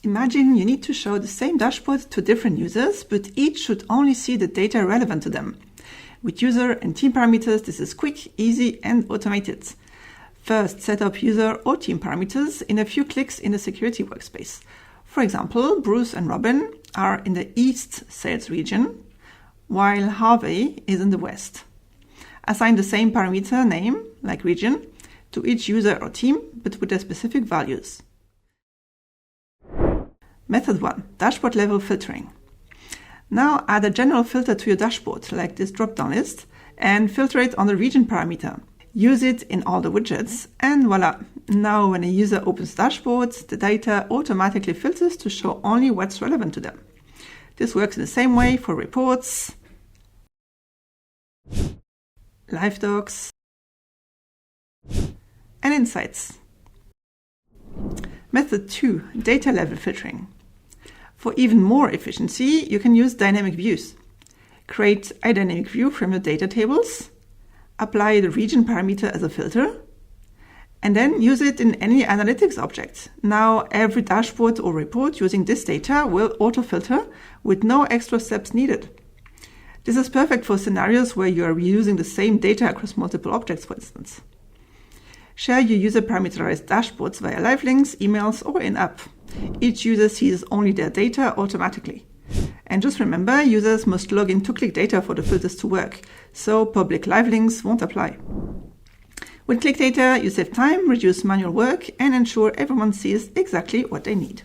Imagine you need to show the same dashboard to different users, but each should only see the data relevant to them. With user and team parameters, this is quick, easy, and automated. First, set up user or team parameters in a few clicks in the security workspace. For example, Bruce and Robin are in the East sales region, while Harvey is in the West. Assign the same parameter name, like region, to each user or team, but with their specific values. Method 1. Dashboard level filtering. Now add a general filter to your dashboard, like this drop-down list, and filter it on the region parameter. Use it in all the widgets, and voila! Now when a user opens the dashboard, the data automatically filters to show only what's relevant to them. This works in the same way for reports, live docs, and insights. Method 2. Data level filtering. For even more efficiency, you can use dynamic views. Create a dynamic view from your data tables, apply the region parameter as a filter, and then use it in any analytics object. Now every dashboard or report using this data will auto-filter with no extra steps needed. This is perfect for scenarios where you are reusing the same data across multiple objects, for instance. Share your user parameterized dashboards via live links, emails, or in-app. Each user sees only their data automatically. And just remember, users must log in to ClicData for the filters to work, so public live links won't apply. With ClicData, you save time, reduce manual work, and ensure everyone sees exactly what they need.